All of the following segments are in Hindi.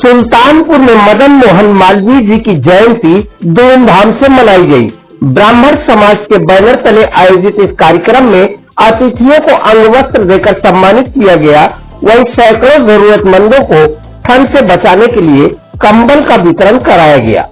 सुल्तानपुर में मदन मोहन मालवीय जी की जयंती धूमधाम से मनाई गई। ब्राह्मण समाज के बैनर तले आयोजित इस कार्यक्रम में अतिथियों को अंगवस्त्र देकर सम्मानित किया गया। वहीं सैकड़ों जरूरतमंदों को ठंड से बचाने के लिए कंबल का वितरण कराया गया।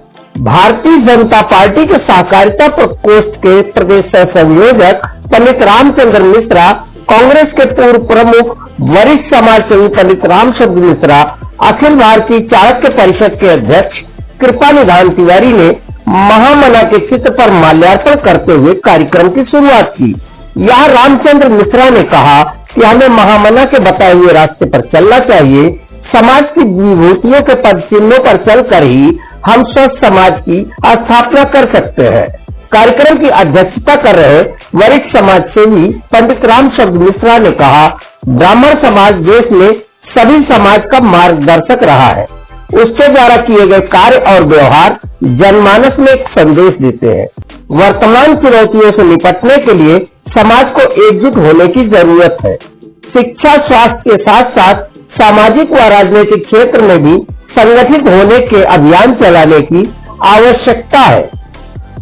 भारतीय जनता पार्टी के सहकारिता प्रकोष्ठ के प्रदेश संयोजक पंडित रामचंद्र मिश्रा, कांग्रेस के पूर्व प्रमुख वरिष्ठ समाजसेवी पंडित रामचंद्र मिश्रा, अखिल भारतीय चाणक्य परिषद के अध्यक्ष कृपानिधान तिवारी ने महामना के चित्र पर माल्यार्पण करते हुए कार्यक्रम की शुरुआत की। यहाँ रामचंद्र मिश्रा ने कहा कि हमें महामना के बताए हुए रास्ते पर चलना चाहिए। समाज की विभूतियों के पद चिन्हों पर चलकर ही हम स्वस्थ समाज की स्थापना कर सकते हैं। कार्यक्रम की अध्यक्षता कर रहे वरिष्ठ समाजसेवी पंडित रामचंद्र मिश्रा ने कहा, ब्राह्मण समाज देश में सभी समाज का मार्गदर्शक रहा है। उसके द्वारा किए गए कार्य और व्यवहार जनमानस में एक संदेश देते हैं। वर्तमान चुनौतियों से निपटने के लिए समाज को एकजुट होने की जरूरत है। शिक्षा, स्वास्थ्य के साथ साथ सामाजिक व राजनीतिक क्षेत्र में भी संगठित होने के अभियान चलाने की आवश्यकता है।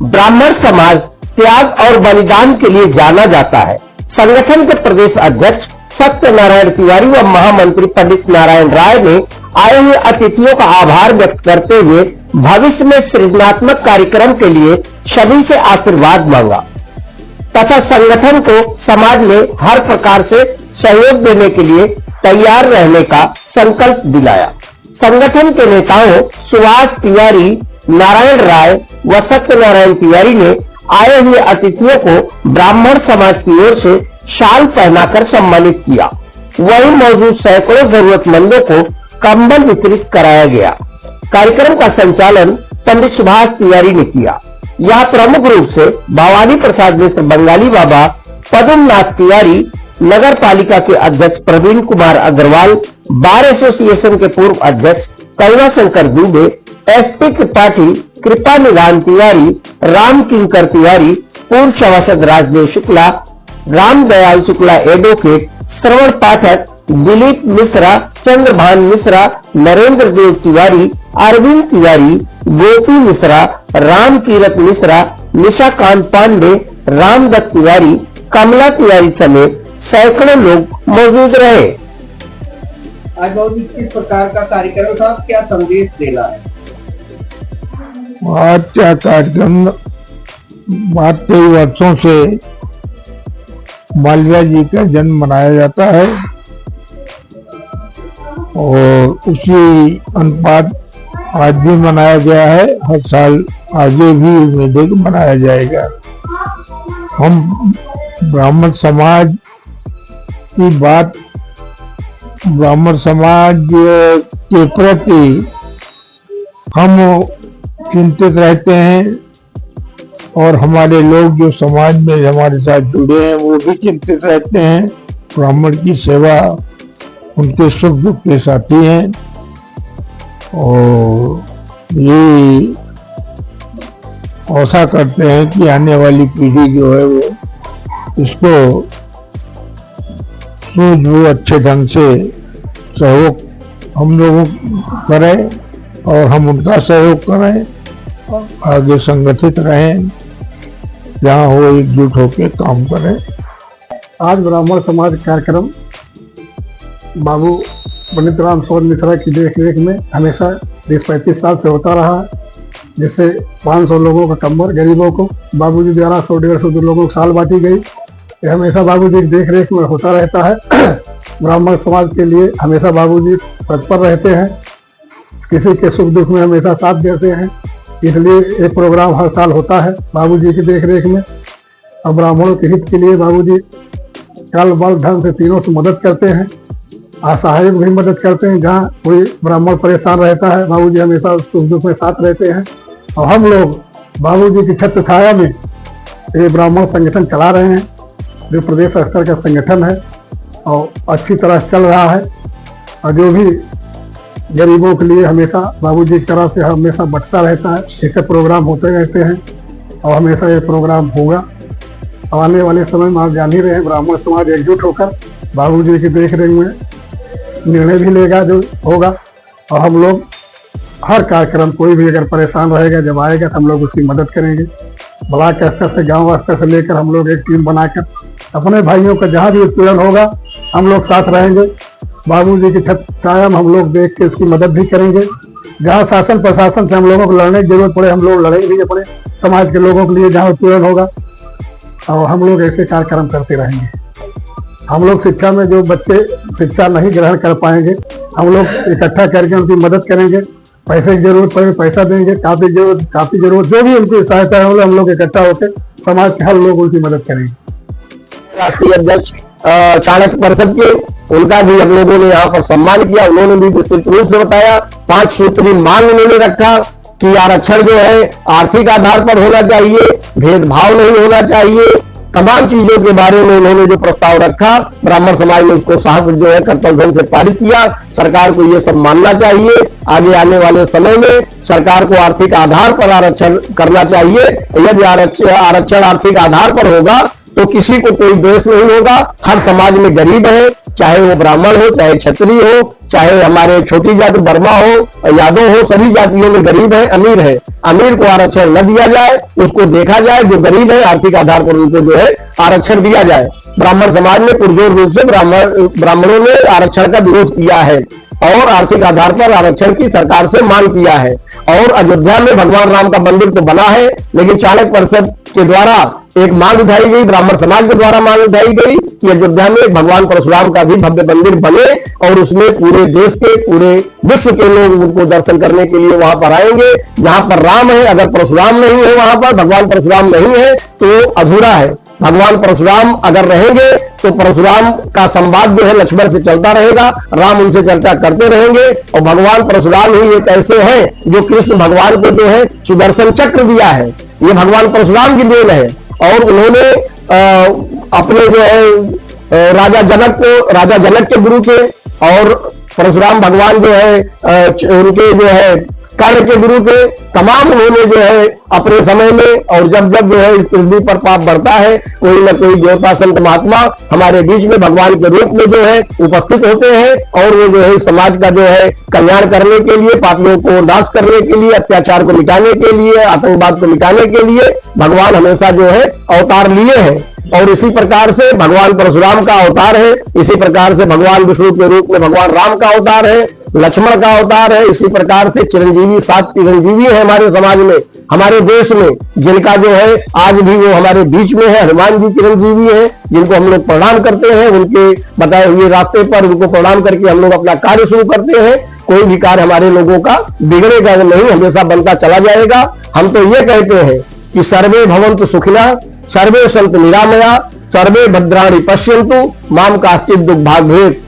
ब्राह्मण समाज त्याग और बलिदान के लिए जाना जाता है। संगठन के प्रदेश अध्यक्ष सत्यनारायण तिवारी व महामंत्री पंडित नारायण राय ने आए हुए अतिथियों का आभार व्यक्त करते हुए भविष्य में सृजनात्मक कार्यक्रम के लिए सभी से आशीर्वाद मांगा तथा संगठन को समाज में हर प्रकार से सहयोग देने के लिए तैयार रहने का संकल्प दिलाया। संगठन के नेताओं सुभाष तिवारी, नारायण राय व सत्यनारायण तिवारी ने आए हुए अतिथियों को ब्राह्मण समाज की ओर से शाल पहनाकर सम्मानित किया। वहीं मौजूद सैकड़ों जरूरतमंदों को कंबल वितरित कराया गया। कार्यक्रम का संचालन पंडित सुभाष तिवारी ने किया। यह प्रमुख रूप से भवानी प्रसाद मिश्र बंगाली बाबा, पद्मनाथ तिवारी, नगर पालिका के अध्यक्ष प्रवीण कुमार अग्रवाल, बार एसोसिएशन के पूर्व अध्यक्ष करुणा शंकर दुबे, एसपी त्रिपाठी, कृपानिधान तिवारी, राम किंकर तिवारी, पूर्व सभासद राजदेव शुक्ला, राम दयाल शुक्ला एडवोकेट, श्रवण पाठक, दिलीप मिश्रा, चंद्रभान मिश्रा, नरेंद्र देव तिवारी, अरविंद तिवारी, गोपी मिश्रा, राम कीरत मिश्रा, निशाकांत पांडे, रामदत्त तिवारी, कमला तिवारी समेत सैकड़ों लोग मौजूद रहे। आज बहुत किस प्रकार का कार्यक्रम था, क्या संदेश देना है? आज का कार्यक्रम बात कई वर्षों से मालवीय जी का जन्म मनाया जाता है और उसी अनुपात आज भी मनाया गया है। हर साल आगे भी उम्मीद है कि मनाया जाएगा। हम ब्राह्मण समाज की बात, ब्राह्मण समाज के प्रति हम चिंतित रहते हैं और हमारे लोग जो समाज में हमारे साथ जुड़े हैं वो भी चिंतित रहते हैं। ब्राह्मण की सेवा उनके सुख दुख के साथी हैं और ये आशा करते हैं कि आने वाली पीढ़ी जो है वो इसको सूझबूझ अच्छे ढंग से सहयोग हम लोग करें और हम उनका सहयोग करें, आगे संगठित रहें, जहाँ हो एकजुट होकर काम करें। आज ब्राह्मण समाज कार्यक्रम बाबू पंडित रामचंद्र मिश्रा की देखरेख में हमेशा 20-35 साल से होता रहा, जिससे 500 लोगों का कंबल गरीबों को बाबूजी द्वारा 100-150 लोगों को साल बांटी गई। ये हमेशा बाबूजी की देखरेख में होता रहता है। ब्राह्मण समाज के लिए हमेशा बाबूजी तत्पर रहते हैं, किसी के सुख दुख में हमेशा साथ देते हैं। इसलिए एक प्रोग्राम हर साल होता है बाबूजी की देखरेख में और ब्राह्मणों के हित के लिए बाबूजी कल बल धन से तीनों से मदद करते हैं, असहाय भी मदद करते हैं। जहाँ कोई ब्राह्मण परेशान रहता है बाबूजी हमेशा सुख दुख में साथ रहते हैं और हम लोग बाबूजी की छत्र छाया में ये ब्राह्मण संगठन चला रहे हैं, जो प्रदेश स्तर का संगठन है और अच्छी तरह चल रहा है। और जो भी गरीबों के लिए हमेशा बाबूजी की तरफ से हमेशा बटता रहता है, ऐसे प्रोग्राम होते रहते हैं और हमेशा ये प्रोग्राम होगा। और आने वाले समय में आप जान ही रहे हैं, ब्राह्मण समाज एकजुट होकर बाबूजी की देखरेख में निर्णय भी लेगा जो होगा और हम लोग हर कार्यक्रम कोई भी अगर परेशान रहेगा जब आएगा तो हम लोग उसकी मदद करेंगे। ब्लॉक स्तर से गांव स्तर से लेकर हम लोग एक टीम बनाकर अपने भाइयों का जहां भी उत्पीड़न होगा हम लोग साथ रहेंगे। बाबूजी की छत कायम हम लोग देख के उसकी मदद भी करेंगे। जहाँ शासन प्रशासन से हम लोगों को लड़ने की जरूरत पड़े हम लोग लड़ेंगे भी अपने समाज के लोगों के लिए जहाँ उत्पीड़न होगा, और हम लोग ऐसे कार्यक्रम करते रहेंगे। हम लोग शिक्षा में जो बच्चे शिक्षा नहीं ग्रहण कर पाएंगे हम लोग इकट्ठा करके उनकी मदद करेंगे। पैसे की जरूरत पड़े पैसा देंगे, काफी जरूरत जो भी उनकी सहायता है हम लोग इकट्ठा होकर समाज के हर लोग उनकी मदद करेंगे। राष्ट्रीय अध्यक्ष चाणक्य परिषद के, उनका भी हम लोगों ने यहाँ पर सम्मान किया। उन्होंने भी विस्तृत रूप से बताया। 5 सूत्री मांग उन्होंने रखा कि आरक्षण जो है आर्थिक आधार पर होना चाहिए, भेदभाव नहीं होना चाहिए। तमाम चीजों के बारे में उन्होंने जो प्रस्ताव रखा, ब्राह्मण समाज ने उसको साहस जो है कर्तव्य से पारित किया। सरकार को ये सब मानना चाहिए। आगे आने वाले समय में सरकार को आर्थिक आधार पर आरक्षण करना चाहिए। यदि आरक्षण आर्थिक आधार पर होगा तो किसी को कोई द्वेष नहीं होगा। हर समाज में गरीब है, चाहे वो ब्राह्मण हो, चाहे क्षत्रिय हो, चाहे हमारे छोटी जाति वर्मा हो, यादव हो, सभी जातियों में गरीब है, अमीर है। अमीर को आरक्षण न दिया जाए, उसको देखा जाए। जो गरीब है आर्थिक आधार पर उनको जो है आरक्षण दिया जाए। ब्राह्मण समाज ने पुरजोर रूप से ब्राह्मणों ने आरक्षण का विरोध किया है और आर्थिक आधार पर आरक्षण की सरकार से मांग किया है। और अयोध्या में भगवान राम का मंदिर तो बना है, लेकिन चाणक्य परिषद के द्वारा एक मांग उठाई गई, ब्राह्मण समाज के द्वारा मांग उठाई गई कि अयोध्या में भगवान परशुराम का भी भव्य मंदिर बने और उसमें पूरे देश के, पूरे विश्व के लोग उनको दर्शन करने के लिए वहां पर आएंगे। जहां पर राम है, अगर परशुराम नहीं है, वहां पर भगवान परशुराम नहीं है तो अधूरा है। भगवान परशुराम अगर रहेंगे तो परशुराम का संवाद जो है लक्ष्मण से चलता रहेगा, राम उनसे चर्चा करते रहेंगे। और भगवान परशुराम ही एक ऐसे हैं जो कृष्ण भगवान को जो है सुदर्शन चक्र दिया है। ये भगवान परशुराम की देन है। और उन्होंने अपने जो है राजा जनक के गुरु थे और परशुराम भगवान जो है उनके जो है कर्ण के गुरु थे। तमाम उन्होंने जो है अपने समय में, और जब जब जो है इस पृथ्वी पर पाप बढ़ता है, कोई न कोई देवता संत महात्मा हमारे बीच में भगवान के रूप में जो है उपस्थित होते हैं और वो जो है समाज का जो है कल्याण करने के लिए, पापियों को नाश करने के लिए, अत्याचार को मिटाने के लिए, आतंकवाद को मिटाने के लिए भगवान हमेशा जो है अवतार लिए हैं। और इसी प्रकार से भगवान परशुराम का अवतार है, इसी प्रकार से भगवान विष्णु के रूप में भगवान राम का अवतार है, लक्ष्मण का अवतार है। इसी प्रकार से चिरंजीवी 7 चिरंजीवी है हमारे समाज में, हमारे देश में, जिनका जो है आज भी वो हमारे बीच में है। हनुमान जी चिरंजीवी है, जिनको हम लोग प्रणाम करते हैं। उनके बताए हुए रास्ते पर उनको प्रणाम करके हम लोग अपना कार्य शुरू करते हैं। कोई भी कार्य हमारे लोगों का बिगड़ेगा नहीं, हमेशा बनता चला जाएगा। हम तो ये कहते हैं कि सर्वे भवन्तु सुखिनः, सर्वे सन्तु निरामया, सर्वे भद्राणि पश्यन्तु, मां काश्चित् दुःखभाग् भवेत्।